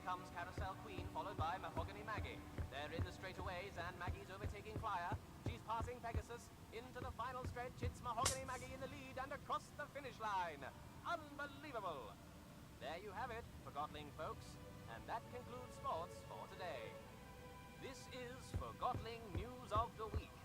comes Carousel Queen, followed by Mahogany Maggie. They're in the straightaways, and Maggie's overtaking Flyer. She's passing Pegasus. Into the final stretch, it's Mahogany Maggie in the lead and across the finish line. Unbelievable! There you have it, Forgotling folks. And that concludes sports for today. This is Forgotling News of the Week.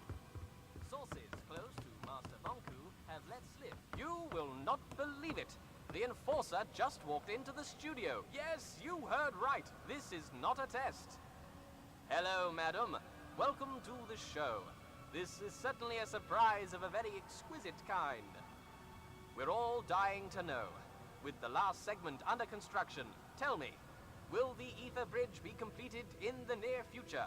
Sources close to Master Vonku have let slip. You will not believe it. The Enforcer just walked into the studio. Yes, you heard right. This is not a test. Hello, madam. Welcome to the show. This is certainly a surprise of a very exquisite kind. We're all dying to know. With the last segment under construction, tell me, will the Ether Bridge be completed in the near future?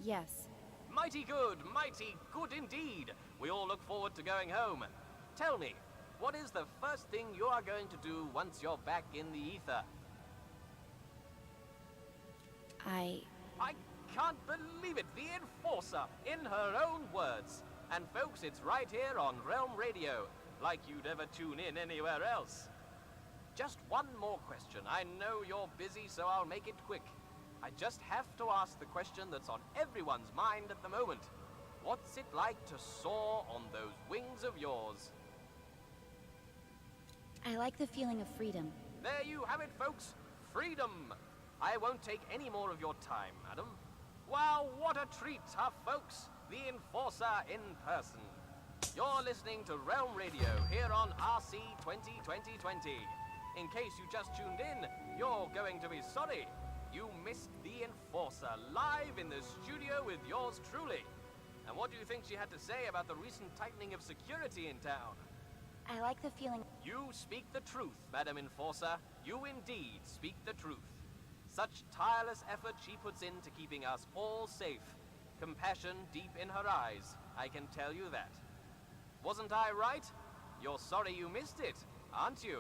Yes. Mighty good indeed. We all look forward to going home. Tell me, what is the first thing you are going to do once you're back in the ether? I can't believe it, the Enforcer, in her own words. And folks, it's right here on Realm Radio, like you'd ever tune in anywhere else. Just one more question. I know you're busy, so I'll make it quick. I just have to ask the question that's on everyone's mind at the moment. What's it like to soar on those wings of yours? I like the feeling of freedom. There you have it, folks. Freedom. I won't take any more of your time, madam. Wow, what a treat, huh, folks? The Enforcer in person. You're listening to Realm Radio here on RC 2020. In case you just tuned in, you're going to be sorry. You missed the Enforcer live in the studio with yours truly. And what do you think she had to say about the recent tightening of security in town? I like the feeling... You speak the truth, Madam Enforcer. You indeed speak the truth. Such tireless effort she puts into keeping us all safe. Compassion deep in her eyes, I can tell you that. Wasn't I right? You're sorry you missed it, aren't you?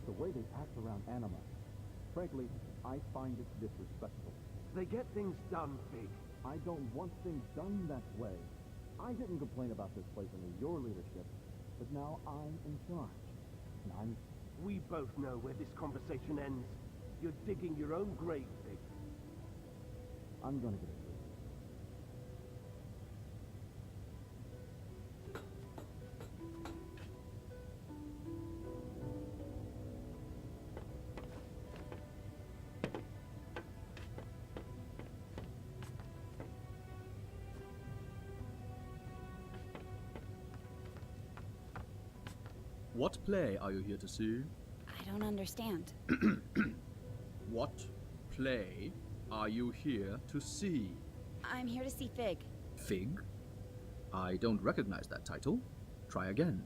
The way they act around Anima. Frankly, I find it disrespectful. They get things done, Fig. I don't want things done that way. I didn't complain about this place under your leadership, but now I'm in charge. And We both know where this conversation ends. You're digging your own grave, Fig. I'm gonna get it through. What play are you here to see? I don't understand. What play are you here to see? I'm here to see Fig. Fig? I don't recognize that title. Try again.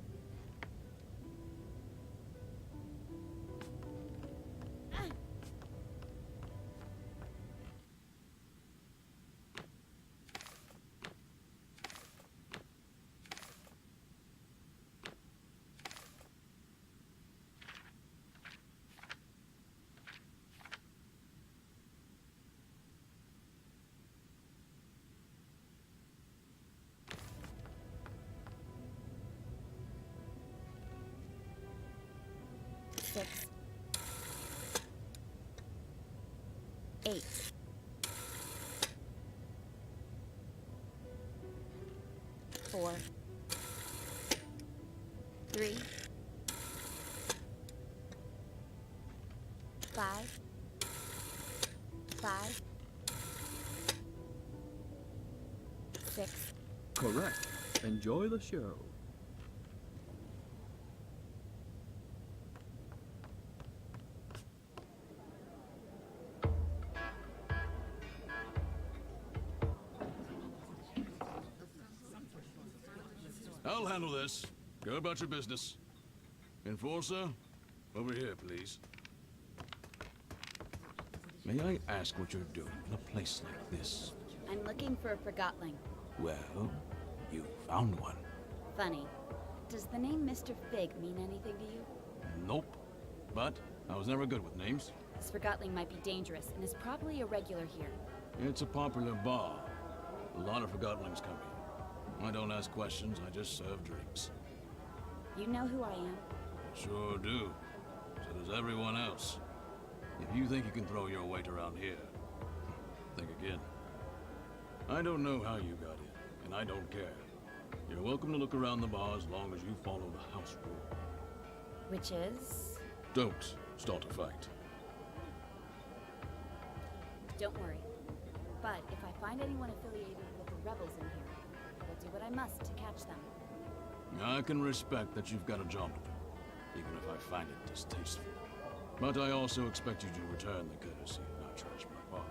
8. 4. 3. 5. 5. 6. Correct. Enjoy the show. I'll handle this. Go about your business. Enforcer, over here, please. May I ask what you're doing in a place like this? I'm looking for a Forgotling. Well, you found one. Funny. Does the name Mr. Fig mean anything to you? Nope. But I was never good with names. This Forgotling might be dangerous and is probably a regular here. It's a popular bar. A lot of Forgottenlings come here. I don't ask questions, I just serve drinks. You know who I am? Sure do. So does everyone else. If you think you can throw your weight around here, think again. I don't know how you got in, and I don't care. You're welcome to look around the bar as long as you follow the house rule. Which is? Don't start a fight. Don't worry. But if I find anyone affiliated with the rebels in here, I will do what I must to catch them. I can respect that you've got a job to do, even if I find it distasteful. But I also expect you to return the courtesy and not trash my bar.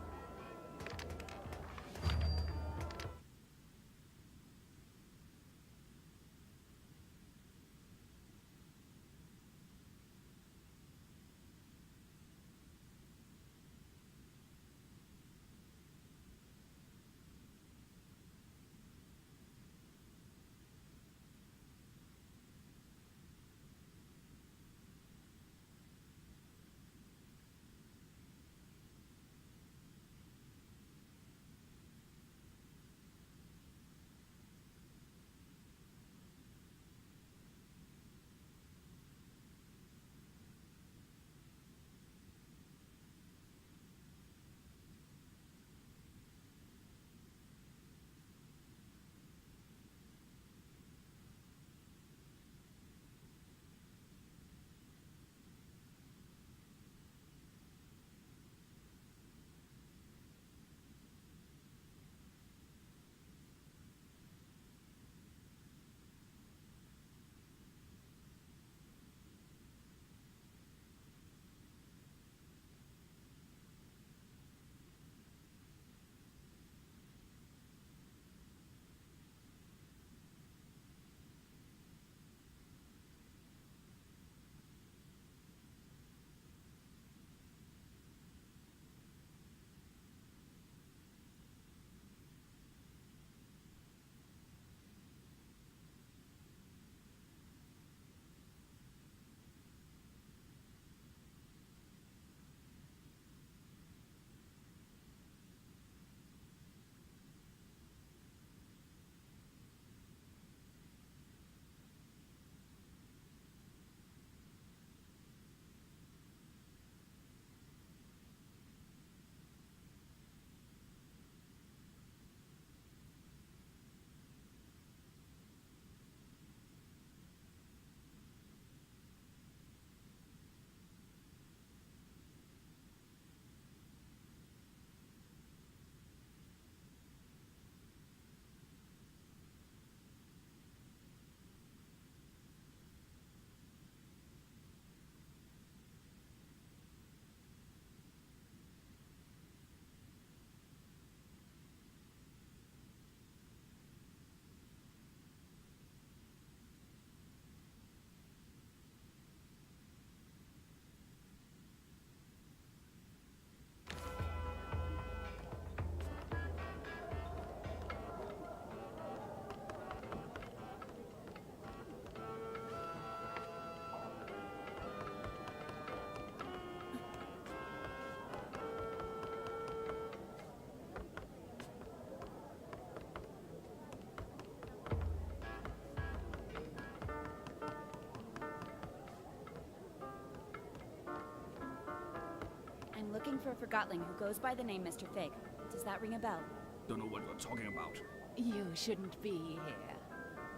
for a Forgotling who goes by the name Mr. Fig. Does that ring a bell? Don't know what you're talking about. You shouldn't be here.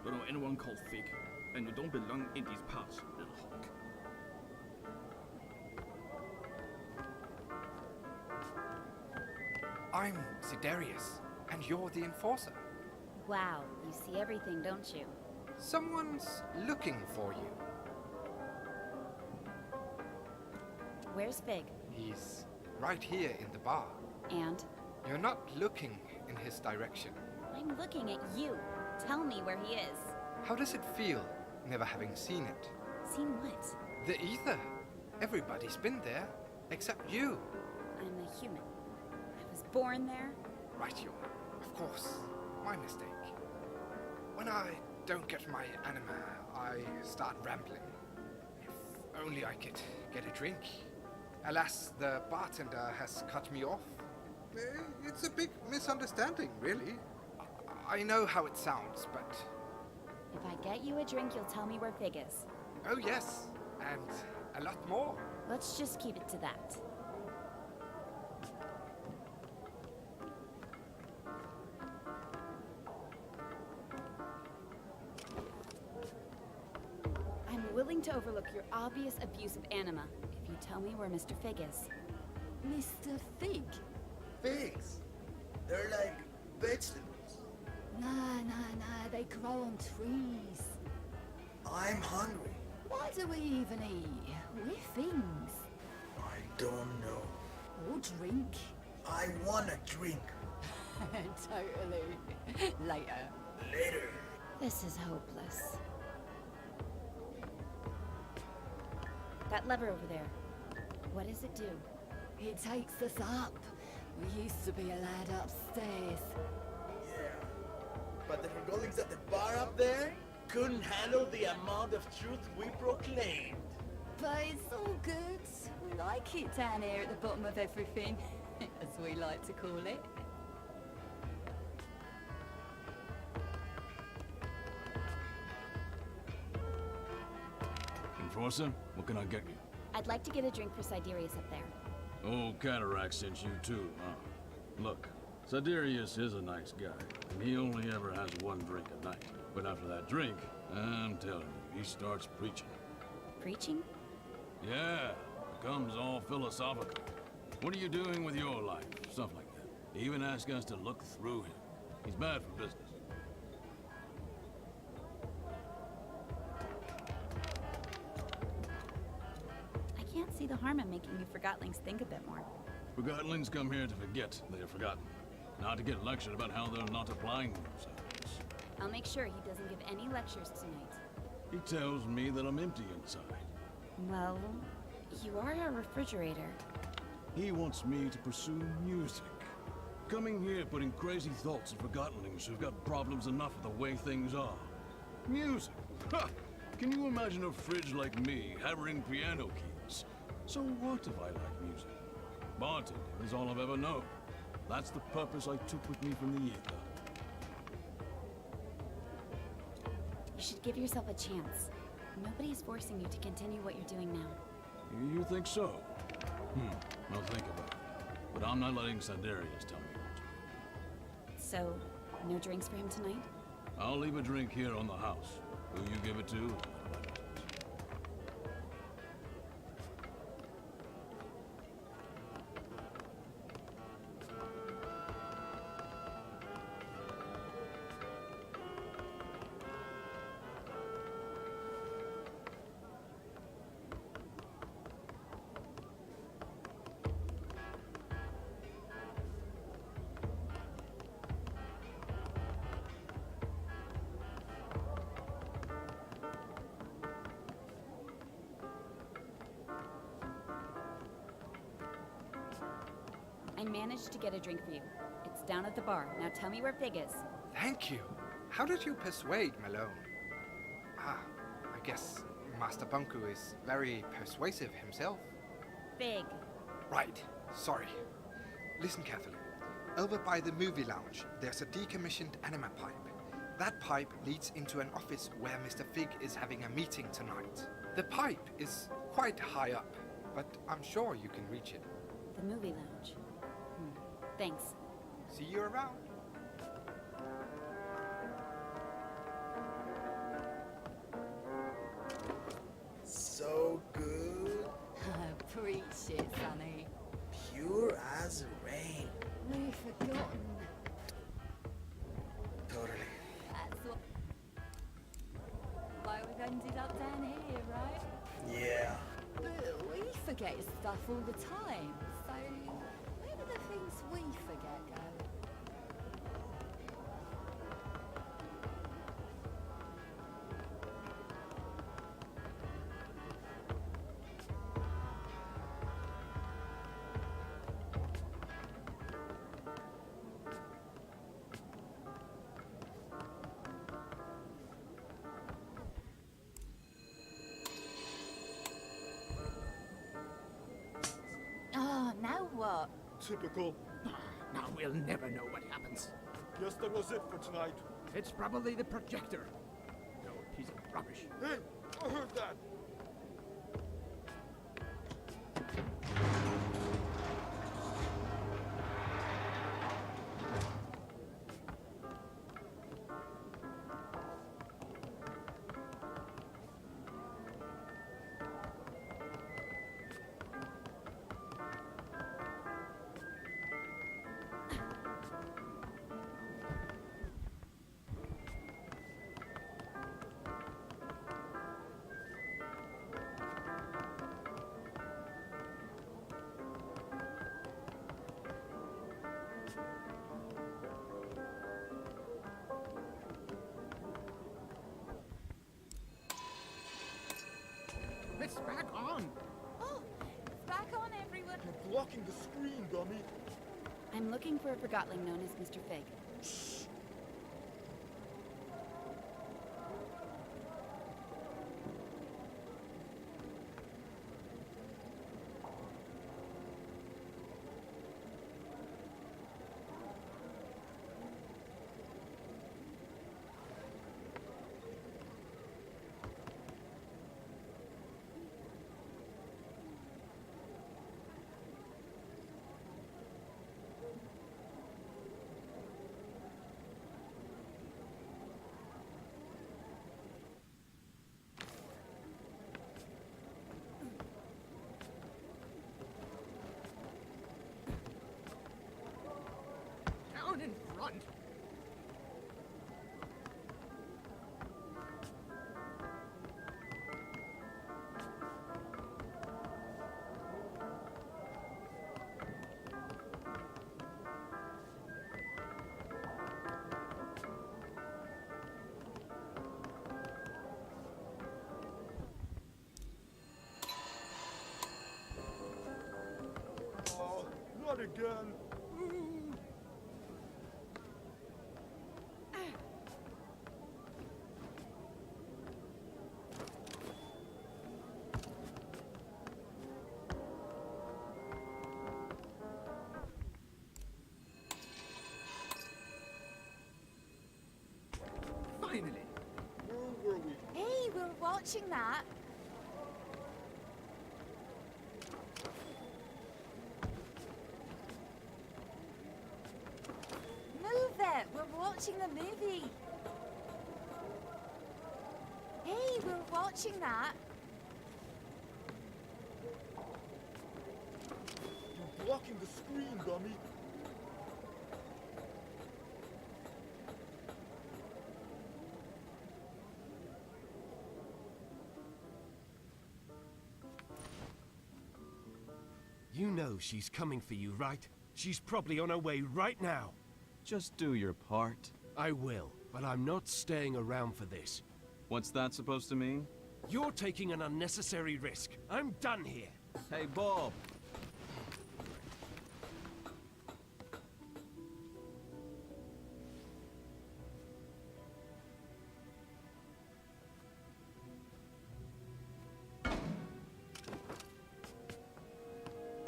Don't know anyone called Fig. And you don't belong in these parts, little hawk. I'm Sidarius, and you're the Enforcer. Wow, you see everything, don't you? Someone's looking for you. Where's Fig? He's right here in the bar. And? You're not looking in his direction. I'm looking at you. Tell me where he is. How does it feel, never having seen it? Seen what? The ether. Everybody's been there, except you. I'm a human. I was born there. Right you are. Of course. My mistake. When I don't get my anima, I start rambling. If only I could get a drink. Alas, the bartender has cut me off. It's a big misunderstanding, really. I know how it sounds, but... If I get you a drink, you'll tell me where Fig is. Oh yes, and a lot more. Let's just keep it to that. I'm willing to overlook your obvious abuse of anima if you tell me where Mr. Fig is. Mr. Fig? Figs. They're like vegetables. Nah, they grow on trees. I'm hungry. Why do we even eat? We're things. I don't know. Or drink. I want a drink. Totally. Later. Later. This is hopeless. That lever over there. What does it do? It takes us up. We used to be allowed upstairs. Yeah. But the Forgotlings at the bar up there couldn't handle the amount of truth we proclaimed. But it's all good. We like it down here at the bottom of everything, as we like to call it. Enforcer, what can I get you? I'd like to get a drink for Sidarius up there. Old Cataract sent you too, huh? Look, Sidarius is a nice guy, and he only ever has one drink a night. But after that drink, I'm telling you, he starts preaching. Preaching? Yeah, becomes all philosophical. What are you doing with your life? Stuff like that. He even asks us to look through him. He's bad for business. I can't see the harm in making you Forgotlings think a bit more. Forgotlings come here to forget they are forgotten, not to get lectured about how they're not applying themselves. I'll make sure he doesn't give any lectures tonight. He tells me that I'm empty inside. Well, you are a refrigerator. He wants me to pursue music. Coming here putting crazy thoughts in Forgottenlings who've got problems enough with the way things are. Music? Ha! Can you imagine a fridge like me hammering piano keys? So what if I like music? Bartending is all I've ever known. That's the purpose I took with me from the ether. You should give yourself a chance. Nobody's forcing you to continue what you're doing now. You think so? I'll think about it. But I'm not letting Sidarius tell me what to do. So, no drinks for him tonight? I'll leave a drink here on the house. Who you give it to is none of my business. I managed to get a drink for you. It's down at the bar. Now tell me where Fig is. Thank you. How did you persuade Malone? Ah, I guess Master Bunku is very persuasive himself. Fig. Right, sorry. Listen carefully. Over by the movie lounge, there's a decommissioned anima pipe. That pipe leads into an office where Mr. Fig is having a meeting tonight. The pipe is quite high up, but I'm sure you can reach it. the movie lounge. Thanks. See you around. So good. Preach it, Sonny. Pure as rain. We've forgotten. Totally. That's why we've ended up down here, right? Yeah. But we forget stuff all the time. So where do the things we forget go? Oh, now what? Typical. Now we'll never know what happens. Guess that was it for tonight. It's probably the projector. No piece of rubbish. Hey, I heard that. It's back on. Oh, it's back on, everyone. You're blocking the screen, dummy. I'm looking for a Forgotling known as Mr. Fig. Down in front. Oh, not again. Finally. Where were we? Hey, we're watching that. Move it. We're watching the movie. Hey, we're watching that. You're blocking the screen, dummy. You know she's coming for you, right? She's probably on her way right now. Just do your part. I will, but I'm not staying around for this. What's that supposed to mean? You're taking an unnecessary risk. I'm done here. Hey, Bob!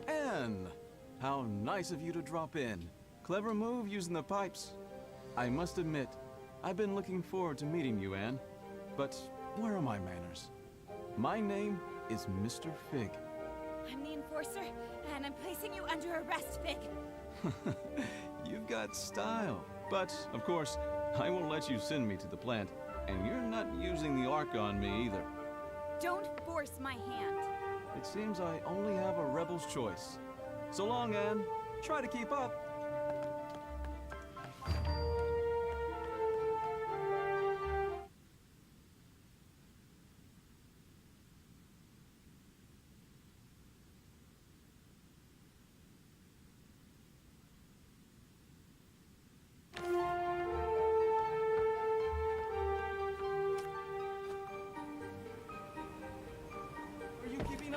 Anne! How nice of you to drop in. Clever move using the pipes. I must admit, I've been looking forward to meeting you, Anne. But where are my manners? My name is Mr. Fig. I'm the enforcer, and I'm placing you under arrest, Fig. You've got style. But, of course, I won't let you send me to the plant, and you're not using the Ark on me either. Don't force my hand. It seems I only have a rebel's choice. So long, Anne. Try to keep up.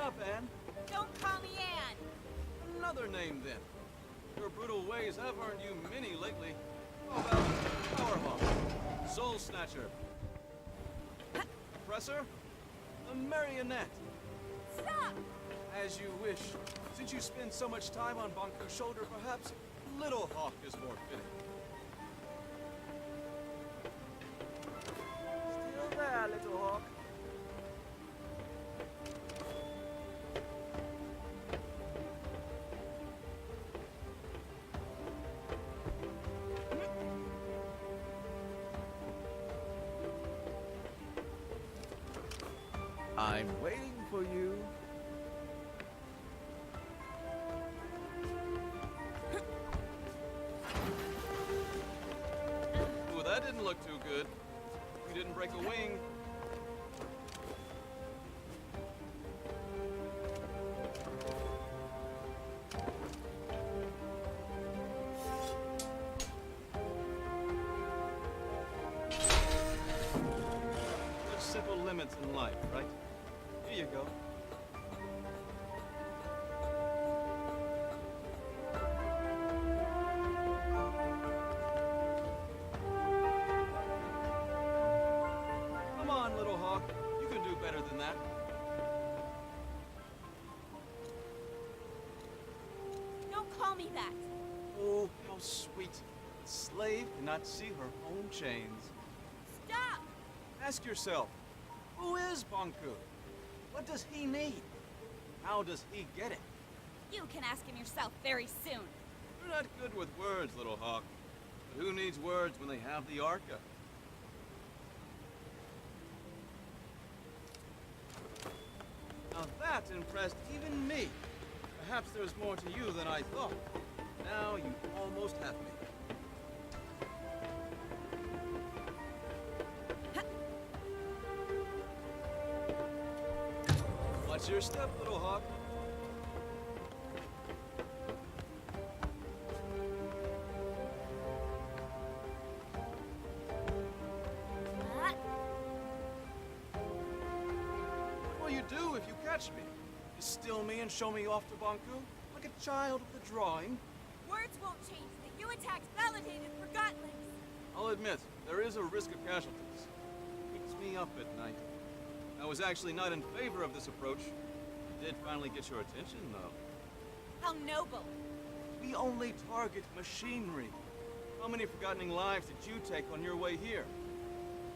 Up, Anne. Don't call me Anne. Another name, then. Your brutal ways have earned you many lately. How about Powerhawk, Soul Snatcher, Oppressor, a Marionette? Stop! As you wish. Since you spend so much time on Banku's shoulder, perhaps Little Hawk is more fitting. Still there, Little Hawk. I'm waiting for you. Ooh, that didn't look too good. You didn't break a wing. There's simple limits in life, right? Here you go. Come on, Little Hawk. You can do better than that. Don't call me that. Oh, how sweet. A slave cannot see her own chains. Stop! Ask yourself, who is Banku? What does he need? How does he get it? You can ask him yourself very soon. You're not good with words, Little Hawk. But who needs words when they have the Arca? Now that impressed even me. Perhaps there's more to you than I thought. Now you almost have me. Watch your step, Little Hawk. What will you do if you catch me? You steal me and show me off to Banku? Like a child with a drawing? Words won't change that you attacked validated Forgottlings. I'll admit, there is a risk of casualties. Keeps me up at night. I was actually not in favor of this approach. It did finally get your attention, though. How noble. We only target machinery. How many Forgotten lives did you take on your way here?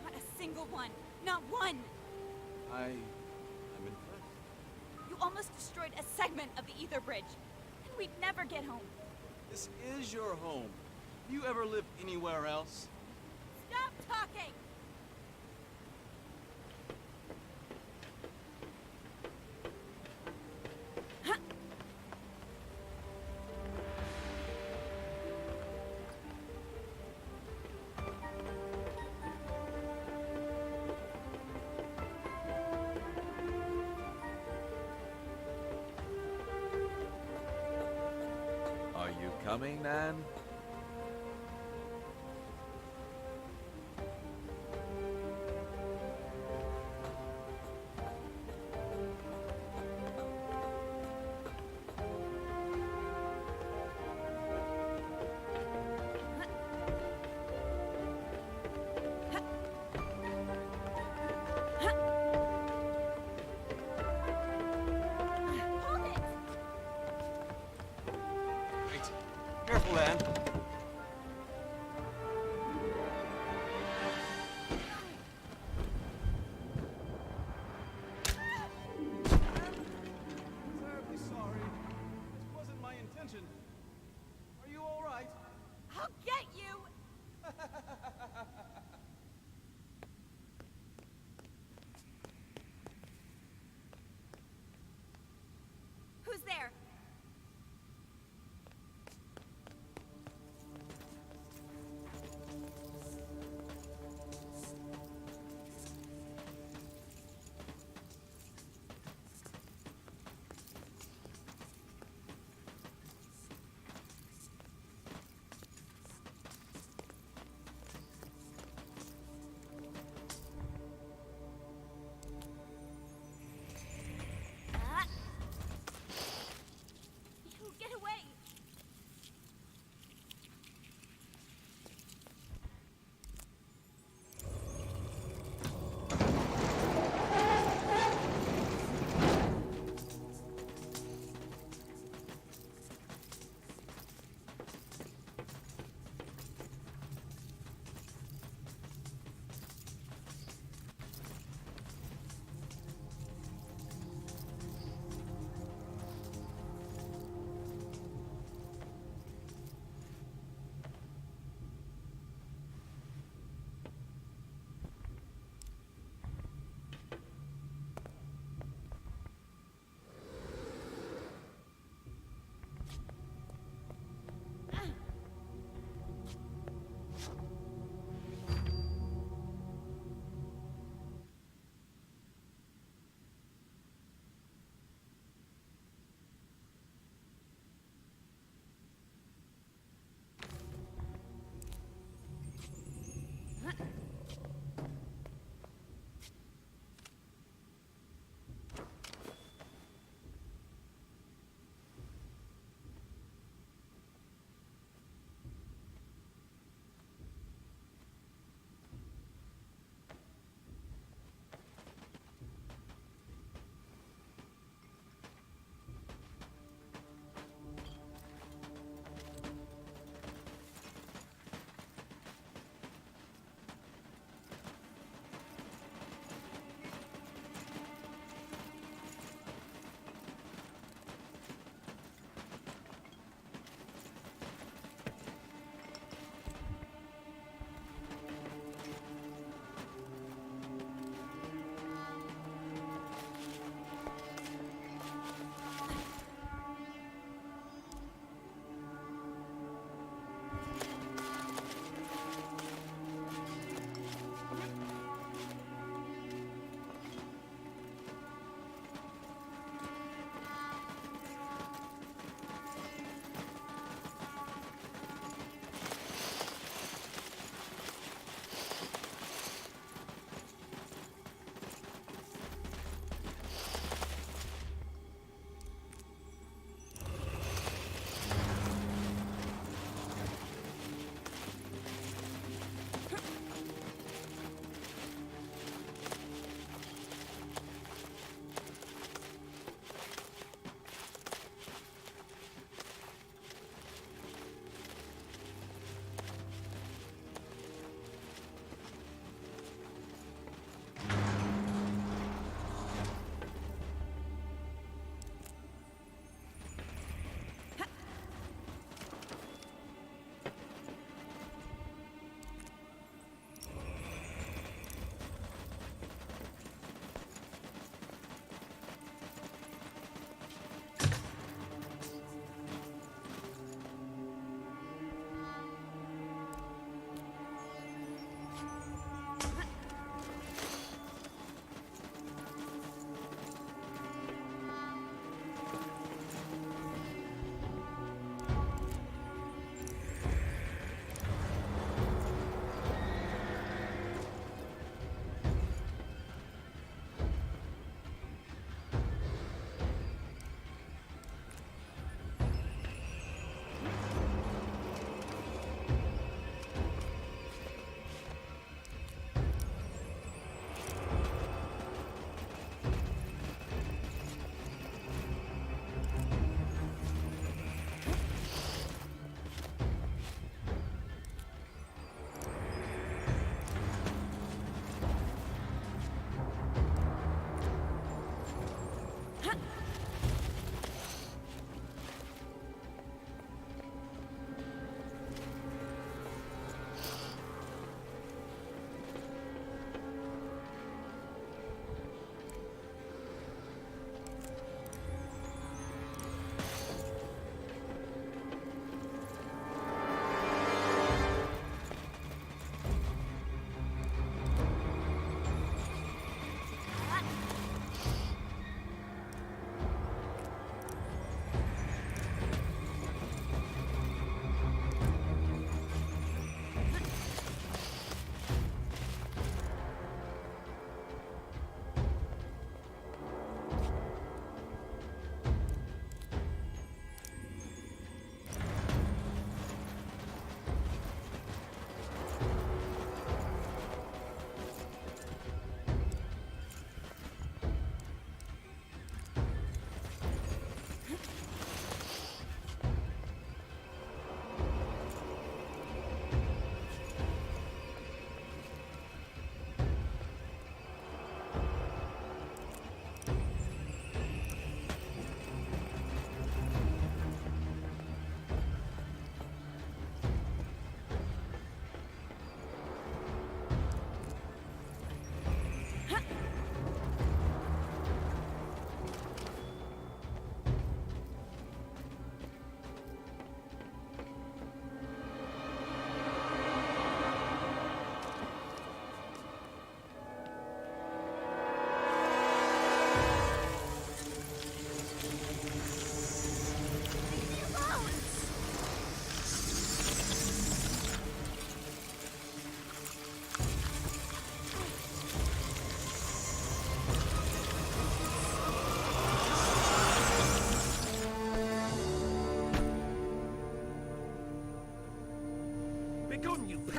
Not a single one. Not one. I'm impressed. You almost destroyed a segment of the Ether Bridge. And we'd never get home. This is your home. Have you ever lived anywhere else? Stop talking! Are you coming, Nan? Careful, Anne.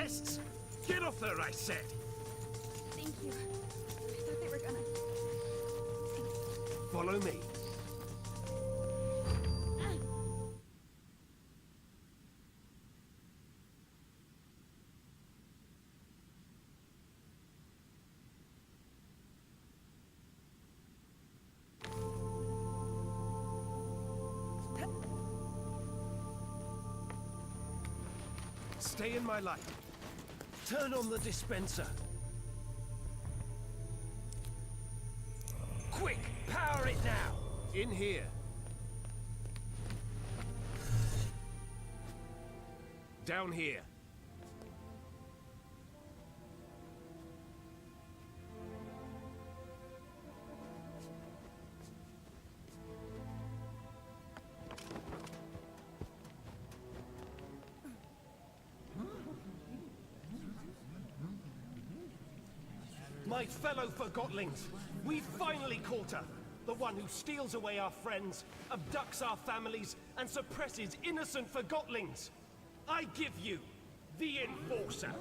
pests! Get off her, I said! Thank you. I thought they were gonna... Follow me. Stay in my light. Turn on the dispenser. Quick, power it now. In here. Down here. My fellow Forgotlings, we've finally caught her. The one who steals away our friends, abducts our families, and suppresses innocent Forgotlings. I give you the Enforcer.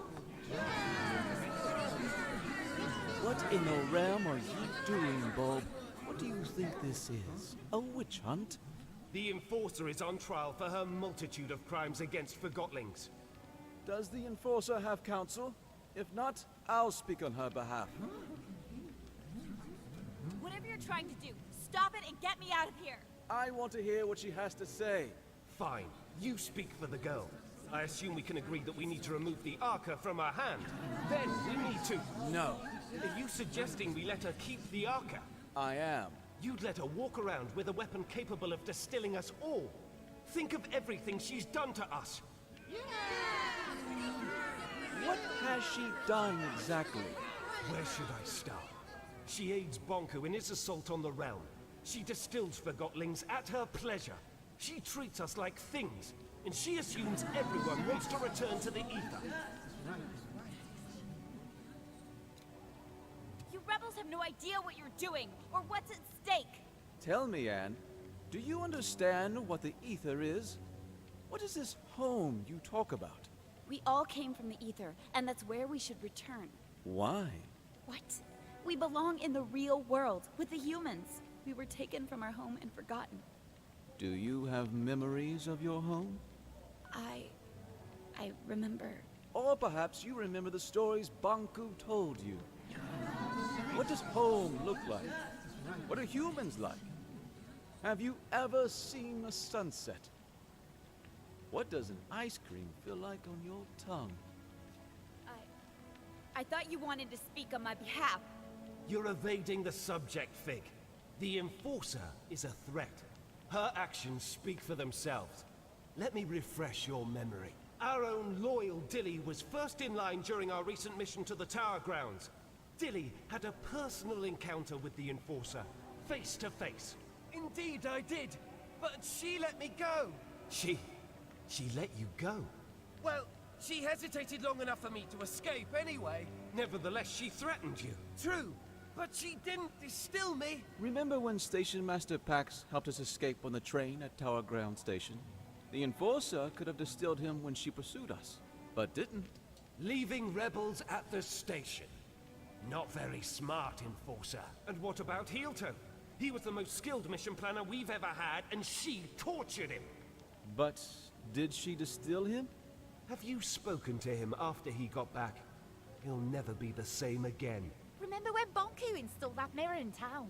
What in the realm are you doing, Bob? What do you think this is? A witch hunt? The Enforcer is on trial for her multitude of crimes against Forgotlings. Does the Enforcer have counsel? If not, I'll speak on her behalf. Whatever you're trying to do, stop it and get me out of here! I want to hear what she has to say. Fine, you speak for the girl. I assume we can agree that we need to remove the Arca from her hand. Then we need to... No. Are you suggesting we let her keep the Arca? I am. You'd let her walk around with a weapon capable of distilling us all. Think of everything she's done to us. What has she done exactly? Where should I start? She aids Bonku in his assault on the realm. She distills Forgotlings at her pleasure. She treats us like things, and she assumes everyone wants to return to the ether. You rebels have no idea what you're doing, or what's at stake! Tell me, Anne, do you understand what the ether is? What is this home you talk about? We all came from the ether, and that's where we should return. Why? What? We belong in the real world, with the humans. We were taken from our home and forgotten. Do you have memories of your home? I remember... Or perhaps you remember the stories Bonku told you. What does home look like? What are humans like? Have you ever seen a sunset? What does an ice cream feel like on your tongue? I thought you wanted to speak on my behalf. You're evading the subject, Fig. The Enforcer is a threat. Her actions speak for themselves. Let me refresh your memory. Our own loyal Dilly was first in line during our recent mission to the Tower Grounds. Dilly had a personal encounter with the Enforcer, face to face. Indeed I did, but she let me go. She let you go? Well, she hesitated long enough for me to escape anyway. Nevertheless, she threatened you. True, but she didn't distill me. Remember when Station Master Pax helped us escape on the train at Tower Ground Station? The Enforcer could have distilled him when she pursued us, but didn't. Leaving rebels at the station. Not very smart, Enforcer. And what about Heelto? He was the most skilled mission planner we've ever had, and she tortured him. But did she distill him? Have you spoken to him after he got back? He'll never be the same again. Remember when Bonku installed that mirror in town?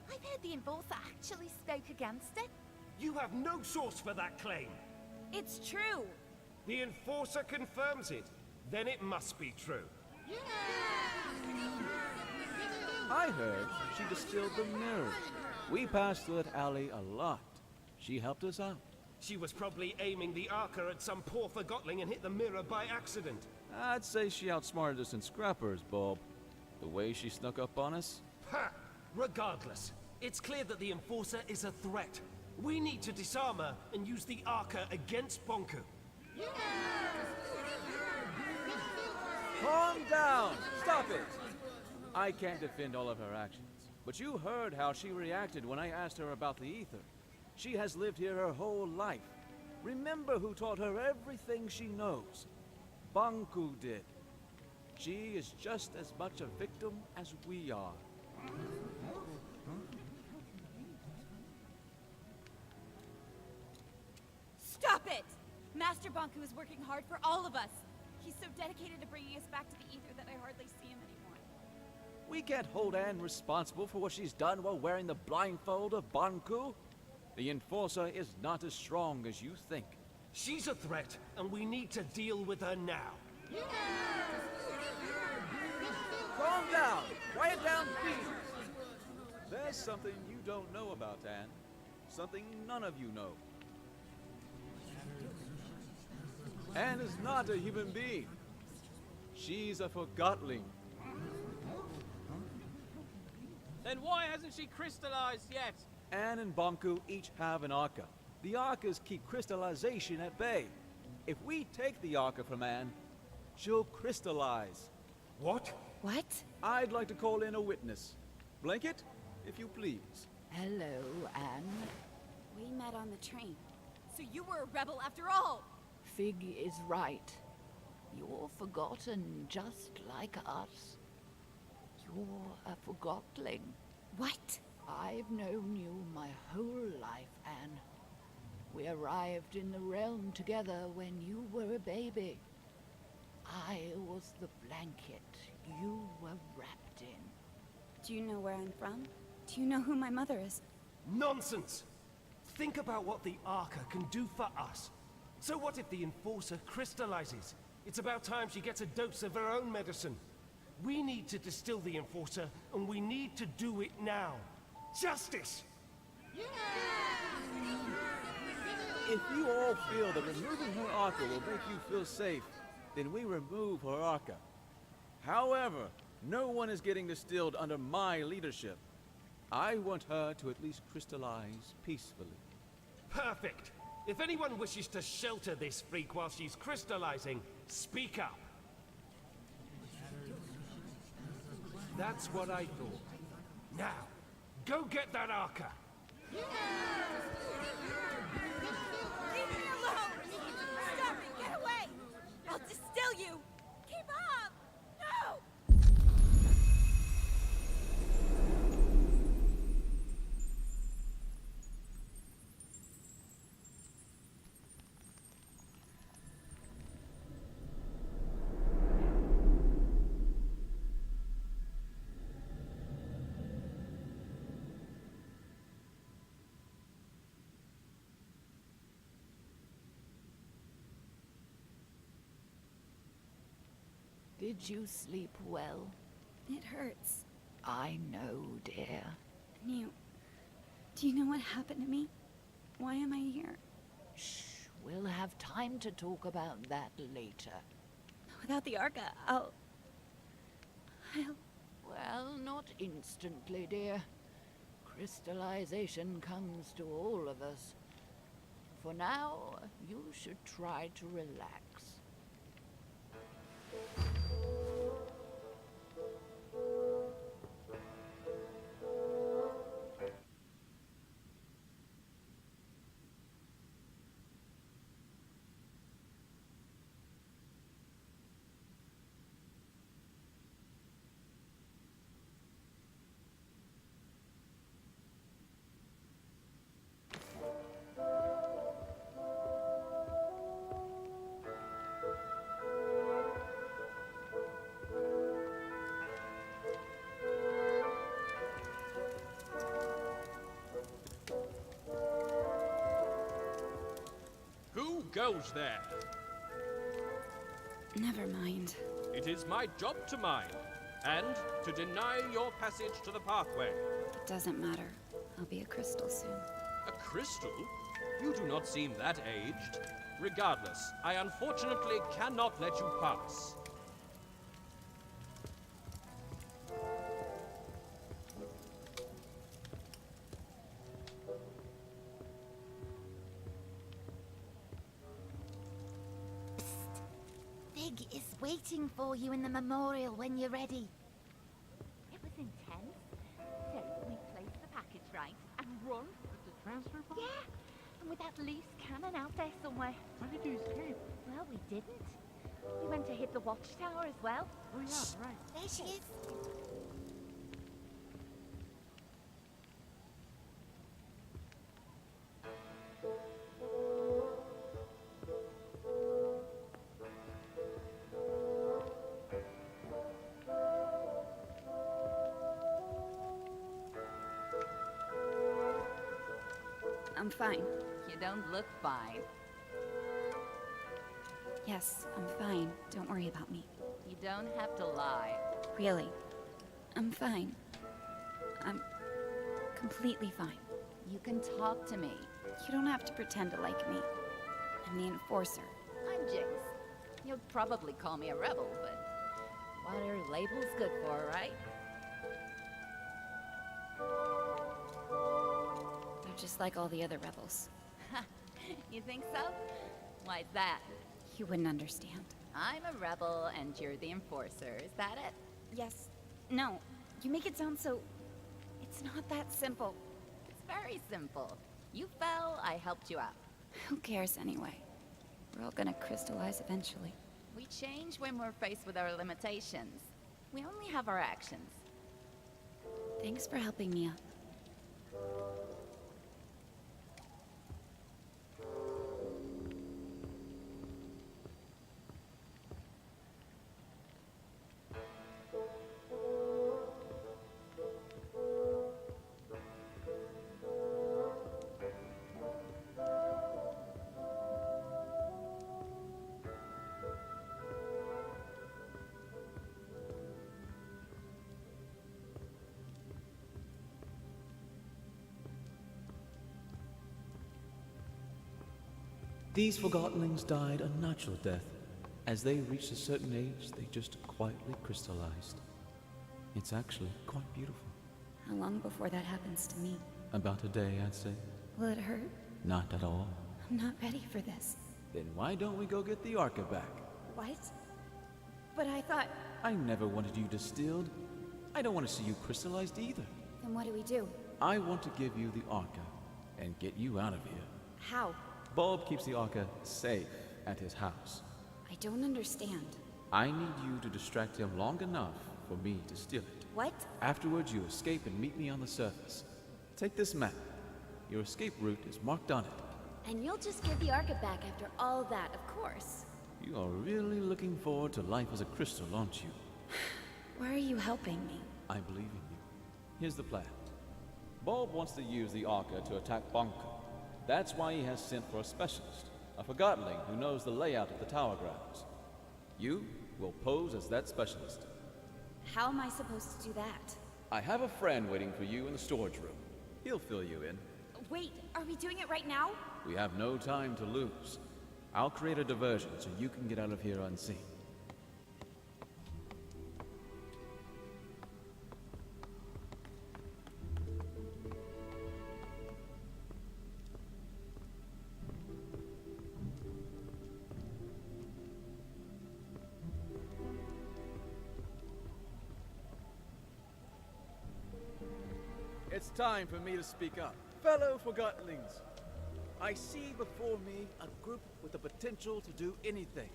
I've heard the Enforcer actually spoke against it. You have no source for that claim. It's true. The Enforcer confirms it. Then it must be true. I heard she distilled the mirror. We passed through that alley a lot. She helped us out. She was probably aiming the Arca at some poor Forgotling and hit the mirror by accident. I'd say she outsmarted us in scrappers, Bob. The way she snuck up on us. Ha! Regardless, it's clear that the Enforcer is a threat. We need to disarm her and use the Arca against Bonku. Calm down! Stop it! I can't defend all of her actions, but you heard how she reacted when I asked her about the ether. She has lived here her whole life. Remember who taught her everything she knows. Banku did. She is just as much a victim as we are. Stop it! Master Banku is working hard for all of us. He's so dedicated to bringing us back to the ether that I hardly see him anymore. We can't hold Anne responsible for what she's done while wearing the blindfold of Banku. The Enforcer is not as strong as you think. She's a threat, and we need to deal with her now. Calm down! Quiet down, please! There's something you don't know about Anne. Something none of you know. Anne is not a human being. She's a Forgottling. Then why hasn't she crystallized yet? Anne and Banku each have an Arca. The Arcas keep crystallization at bay. If we take the Arca from Anne, she'll crystallize. What? What? I'd like to call in a witness. Blanket, if you please. Hello, Anne. We met on the train. So you were a rebel after all! Fig is right. You're forgotten just like us. You're a Forgottling. What? I've known you my whole life, Anne. We arrived in the realm together when you were a baby. I was the blanket you were wrapped in. Do you know where I'm from? Do you know who my mother is? Nonsense! Think about what the Arca can do for us. So what if the Enforcer crystallizes? It's about time she gets a dose of her own medicine. We need to distill the Enforcer, and we need to do it now. Justice! If you all feel that removing her Arca will make you feel safe, then we remove her Arca. However, no one is getting distilled under my leadership. I want her to at least crystallize peacefully. Perfect! If anyone wishes to shelter this freak while she's crystallizing, speak up. That's what I thought. Now, go get that Arca! Leave me alone! Stop it! Get away! I'll distill you! Keep up! No! Did you sleep well? It hurts. I know, dear. Do you know what happened to me? Why am I here? Shh, we'll have time to talk about that later. Without the Arca, I'll... Well, not instantly, dear. Crystallization comes to all of us. For now, you should try to relax. Who goes there? Never mind. It is my job to mind, and to deny your passage to the pathway. It doesn't matter. I'll be a crystal soon. A crystal? You do not seem that aged. Regardless, I unfortunately cannot let you pass. Fig is waiting for you in the memorial when you're ready. It was intense. So we placed the package right and run with the transfer box? Yeah, and with that loose cannon out there somewhere. How did you escape? Well, we didn't. We went to hit the watchtower as well. Oh yeah, right. There she is. I'm fine. You don't look fine. Yes, I'm fine. Don't worry about me. You don't have to lie. Really. I'm fine. I'm completely fine. You can talk to me. You don't have to pretend to like me. I'm the enforcer. I'm Jinx. You'll probably call me a rebel, but what are labels good for, right? They're just like all the other rebels. You think so? Why's that? You wouldn't understand. I'm a rebel and you're the enforcer, is that it? Yes. No. You make it sound so... It's not that simple. It's very simple. You fell, I helped you out. Who cares anyway? We're all gonna crystallize eventually. We change when we're faced with our limitations. We only have our actions. Thanks for helping me up. These Forgottenlings died a natural death. As they reached a certain age, they just quietly crystallized. It's actually quite beautiful. How long before that happens to me? About a day, I'd say. Will it hurt? Not at all. I'm not ready for this. Then why don't we go get the Arca back? What? But I thought... I never wanted you distilled. I don't want to see you crystallized either. Then what do we do? I want to give you the Arca and get you out of here. How? Bulb keeps the Arca safe at his house. I don't understand. I need you to distract him long enough for me to steal it. What? Afterwards, you escape and meet me on the surface. Take this map. Your escape route is marked on it. And you'll just give the Arca back after all that, of course. You are really looking forward to life as a crystal, aren't you? Why are you helping me? I believe in you. Here's the plan. Bulb wants to use the Arca to attack Bonko. That's why he has sent for a specialist, a Forgottenling who knows the layout of the tower grounds. You will pose as that specialist. How am I supposed to do that? I have a friend waiting for you in the storage room. He'll fill you in. Wait, are we doing it right now? We have no time to lose. I'll create a diversion so you can get out of here unseen. It's time for me to speak up. Fellow Forgottenlings, I see before me a group with the potential to do anything.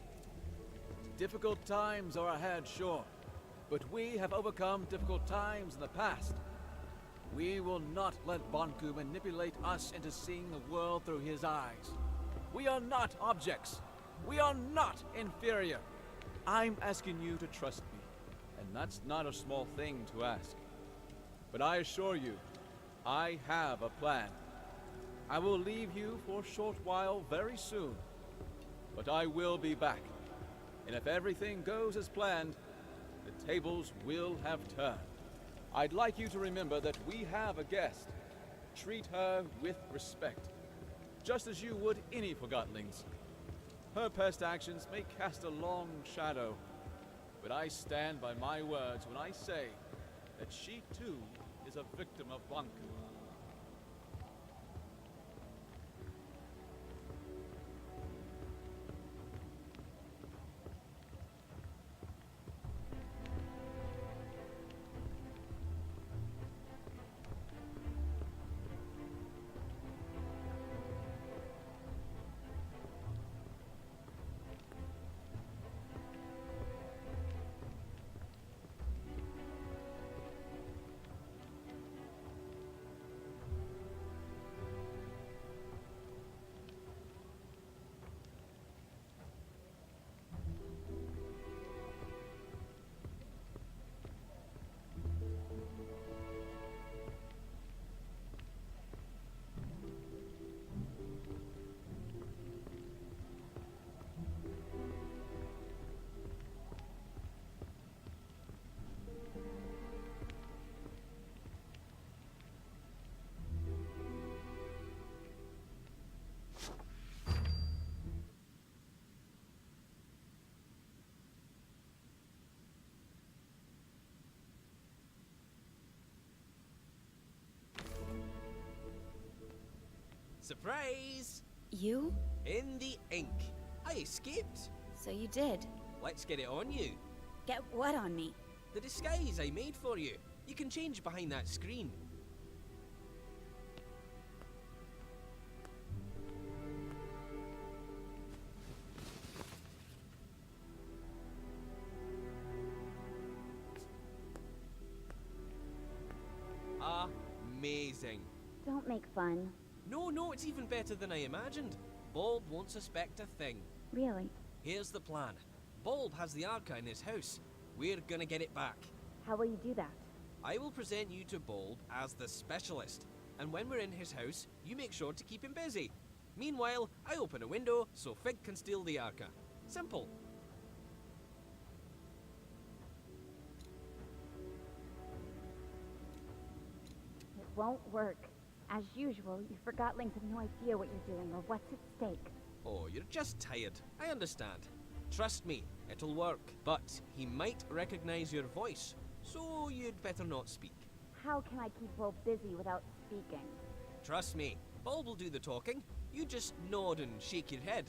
Difficult times are ahead, sure, but we have overcome difficult times in the past. We will not let Bonku manipulate us into seeing the world through his eyes. We are not objects. We are not inferior. I'm asking you to trust me, and that's not a small thing to ask. But I assure you, I have a plan. I will leave you for a short while very soon, but I will be back. And if everything goes as planned, the tables will have turned. I'd like you to remember that we have a guest. Treat her with respect, just as you would any Forgottenlings. Her past actions may cast a long shadow, but I stand by my words when I say that she too is a victim of Bonku. Surprise! You? In the ink. I escaped. So you did. Let's get it on you. Get what on me? The disguise I made for you. You can change behind that screen. Amazing. Don't make fun. No, it's even better than I imagined. Bulb won't suspect a thing. Really? Here's the plan. Bulb has the Arca in his house. We're gonna get it back. How will you do that? I will present you to Bulb as the specialist, and when we're in his house, you make sure to keep him busy. Meanwhile, I open a window so Fig can steal the Arca. Simple. It won't work. As usual, you Forgotlings have no idea what you're doing or what's at stake. Oh, you're just tired. I understand. Trust me, it'll work. But he might recognize your voice, so you'd better not speak. How can I keep Bulb busy without speaking? Trust me, Bulb will do the talking. You just nod and shake your head.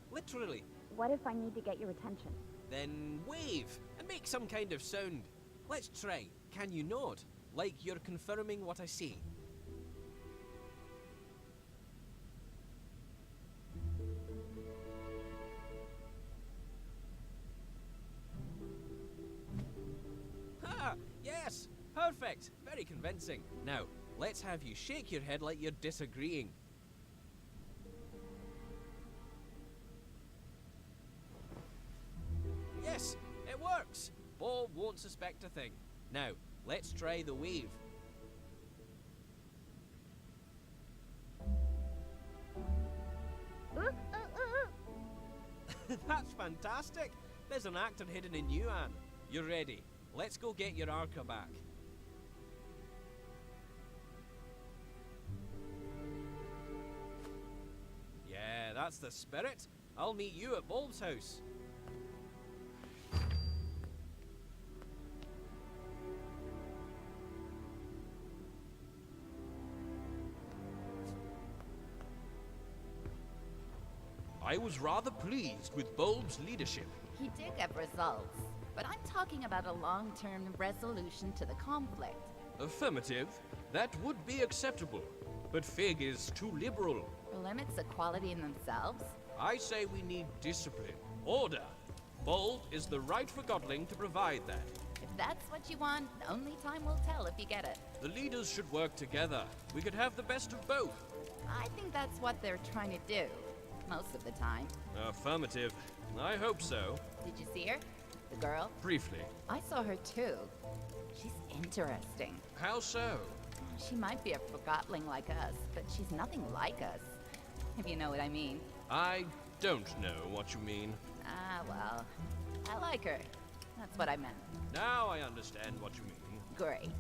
Literally. What if I need to get your attention? Then wave and make some kind of sound. Let's try. Can you nod? Like you're confirming what I say. Ha! Yes! Perfect! Very convincing. Now, let's have you shake your head like you're disagreeing. Yes, it works! Bulb won't suspect a thing. Now, let's try the wave. That's fantastic! There's an actor hidden in you, Anne. You're ready. Let's go get your Arca back. Yeah, that's the spirit. I'll meet you at Bulb's house. I was rather pleased with Bulb's leadership. He did get results, but I'm talking about a long-term resolution to the conflict. Affirmative. That would be acceptable. But Fig is too liberal. Limits equality in themselves? I say we need discipline. Order. Bulb is the right Forgotling to provide that. If that's what you want, only time will tell if you get it. The leaders should work together. We could have the best of both. I think that's what they're trying to do. Most of the time. Affirmative. I hope so. Did you see her? The girl? Briefly. I saw her too. She's interesting. How so? She might be a Forgotling like us, but she's nothing like us. If you know what I mean. I don't know what you mean. Ah, well. I like her. That's what I meant. Now I understand what you mean. Great.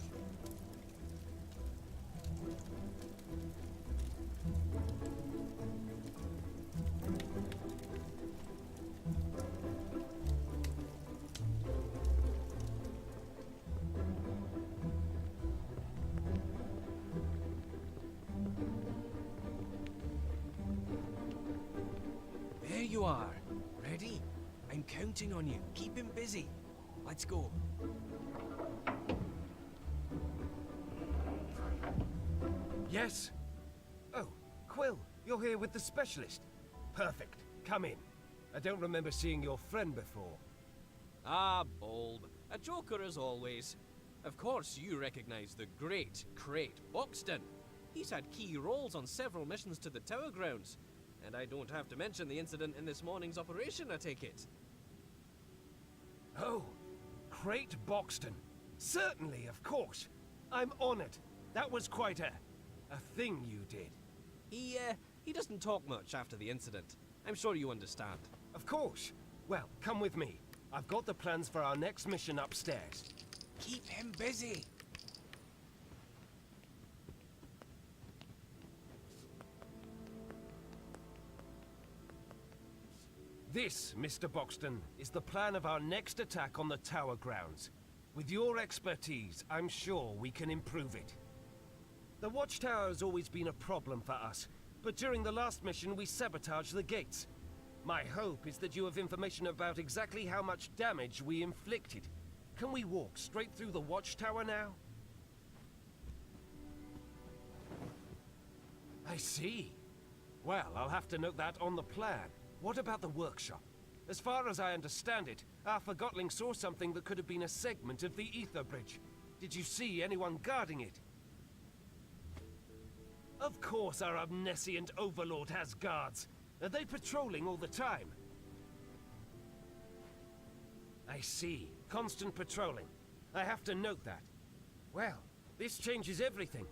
There you are. Ready? I'm counting on you. Keep him busy. Let's go. Yes? Oh, Quill, you're here with the specialist. Perfect. Come in. I don't remember seeing your friend before. Ah, Bulb. A joker as always. Of course you recognize the great Crate Buxton. He's had key roles on several missions to the Tower Grounds. And I don't have to mention the incident in this morning's operation, I take it. Oh, Crate Buxton. Certainly, of course. I'm honored. That was quite a thing you did. He doesn't talk much after the incident. I'm sure you understand. Of course. Well, come with me. I've got the plans for our next mission upstairs. Keep him busy. This, Mr. Buxton, is the plan of our next attack on the Tower Grounds. With your expertise, I'm sure we can improve it. The Watchtower has always been a problem for us, but during the last mission we sabotaged the gates. My hope is that you have information about exactly how much damage we inflicted. Can we walk straight through the watchtower now? I see. Well, I'll have to note that on the plan. What about the workshop? As far as I understand it, our Forgotling saw something that could have been a segment of the ether bridge. Did you see anyone guarding it? Of course our omniscient overlord has guards. Are they patrolling all the time? I see. Constant patrolling. I have to note that. Well, this changes everything.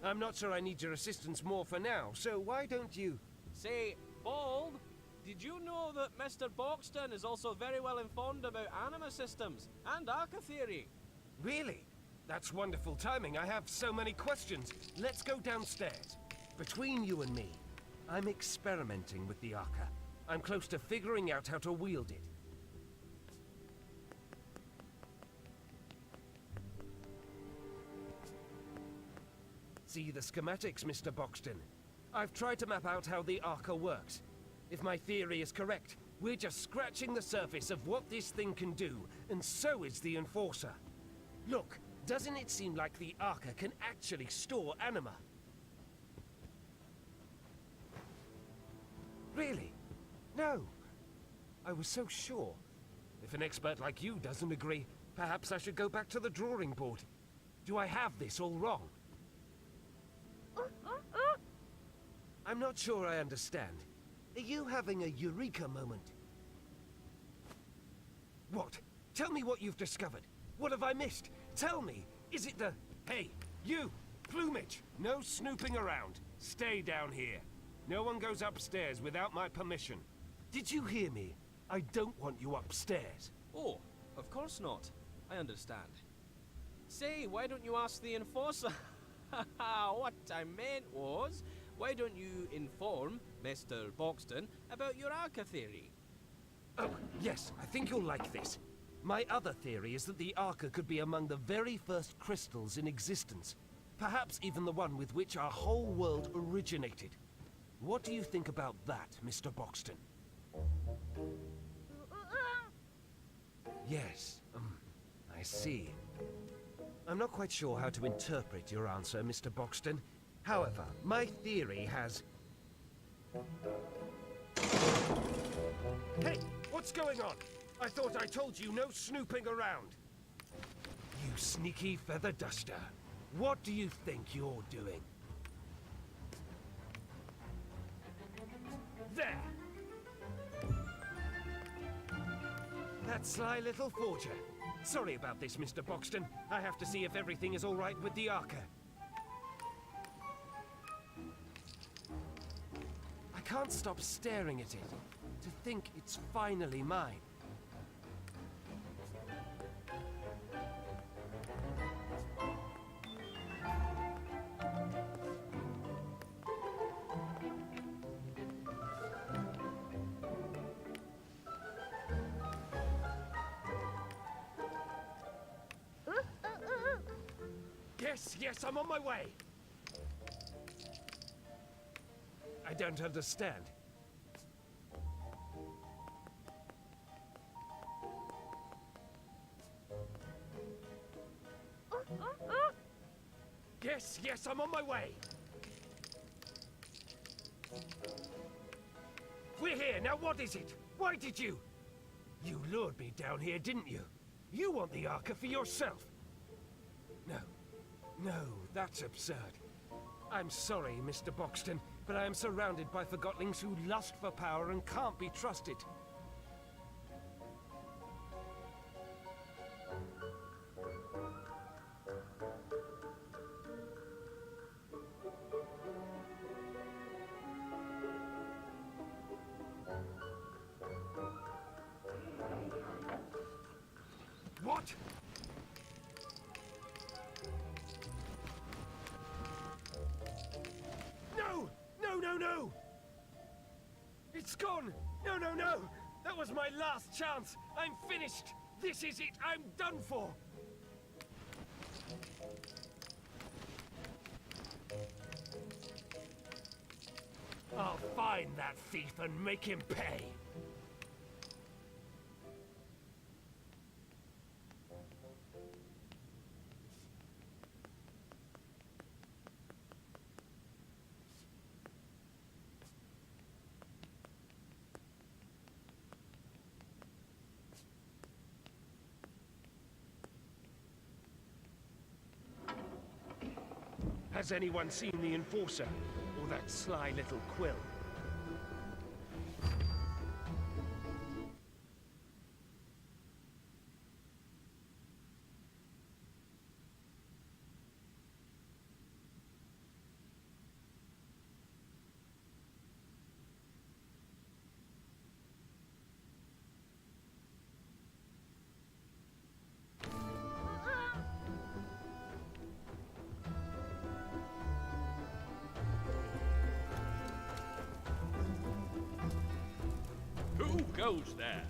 I'm not sure I need your assistance more for now, so why don't you... Say, Bald, did you know that Mr. Boxton is also very well informed about anima systems and Arca theory? Really? That's wonderful timing. I have so many questions. Let's go downstairs. Between you and me, I'm experimenting with the Arca. I'm close to figuring out how to wield it. See the schematics, Mr. Boxton. I've tried to map out how the Arca works. If my theory is correct, we're just scratching the surface of what this thing can do, and so is the Enforcer. Look, doesn't it seem like the Arca can actually store anima? Really? No. I was so sure. If an expert like you doesn't agree, perhaps I should go back to the drawing board. Do I have this all wrong? I'm not sure I understand. Are you having a eureka moment? What? Tell me what you've discovered. What have I missed? Tell me. Is it the... Hey, you! Plumage! No snooping around. Stay down here. No one goes upstairs without my permission. Did you hear me? I don't want you upstairs. Oh, of course not. I understand. Say, why don't you ask the Enforcer? What I meant was, why don't you inform Mr. Boxton about your Arca theory? Oh, yes, I think you'll like this. My other theory is that the Arca could be among the very first crystals in existence. Perhaps even the one with which our whole world originated. What do you think about that, Mr. Boxton? Yes, I see. I'm not quite sure how to interpret your answer, Mr. Boxton. However, my theory has... Hey! What's going on? I thought I told you no snooping around. You sneaky feather duster. What do you think you're doing? There! That sly little forger. Sorry about this, Mr. Boxton. I have to see if everything is all right with the Arca. I can't stop staring at it. To think it's finally mine. Yes, I'm on my way. I don't understand. Yes, I'm on my way. We're here, now what is it? Why did you? You lured me down here, didn't you? You want the Arca for yourself. No, that's absurd. I'm sorry, Mr. Boxton, but I am surrounded by Forgotlings who lust for power and can't be trusted. What? No! It's gone! No! That was my last chance! I'm finished! This is it! I'm done for! I'll find that thief and make him pay. Has anyone seen the Enforcer? Or that sly little Quill? Who goes there?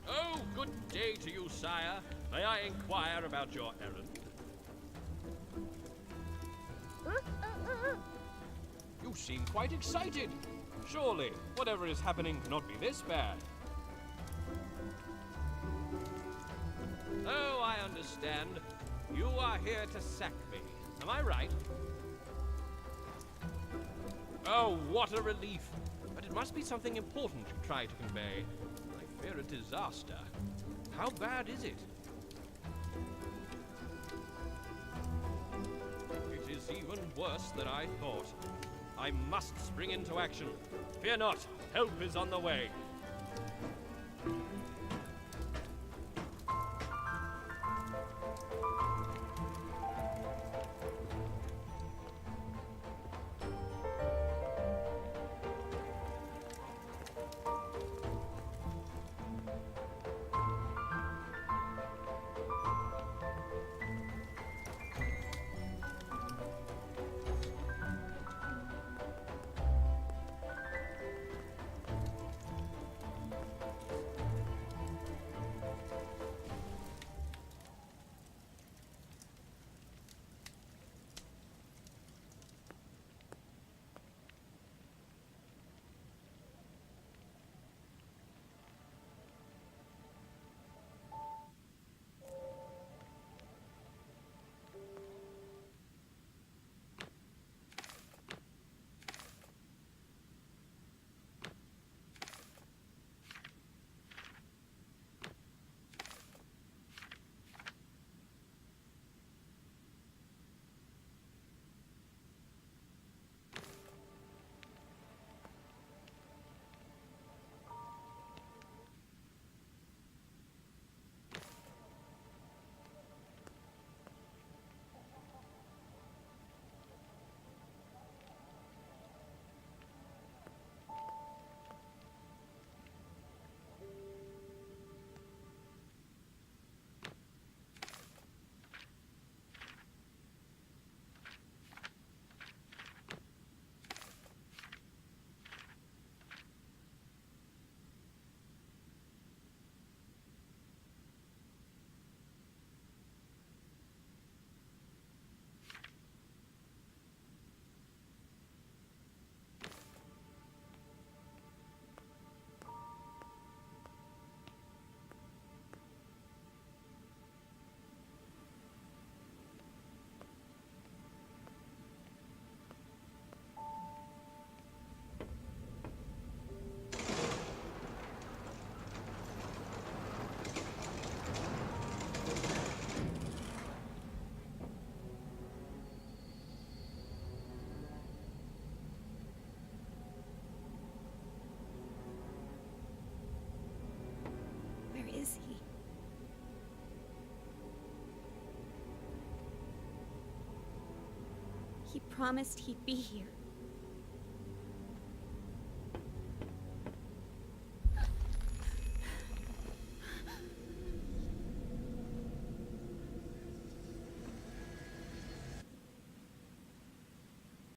Oh, good day to you, sire. May I inquire about your errand? You seem quite excited. Surely, whatever is happening cannot be this bad. Oh, I understand. You are here to sack me. Am I right? Oh, what a relief. But it must be something important you try to convey. I fear a disaster. How bad is it? It is even worse than I thought. I must spring into action. Fear not, help is on the way. Is he? He promised he'd be here.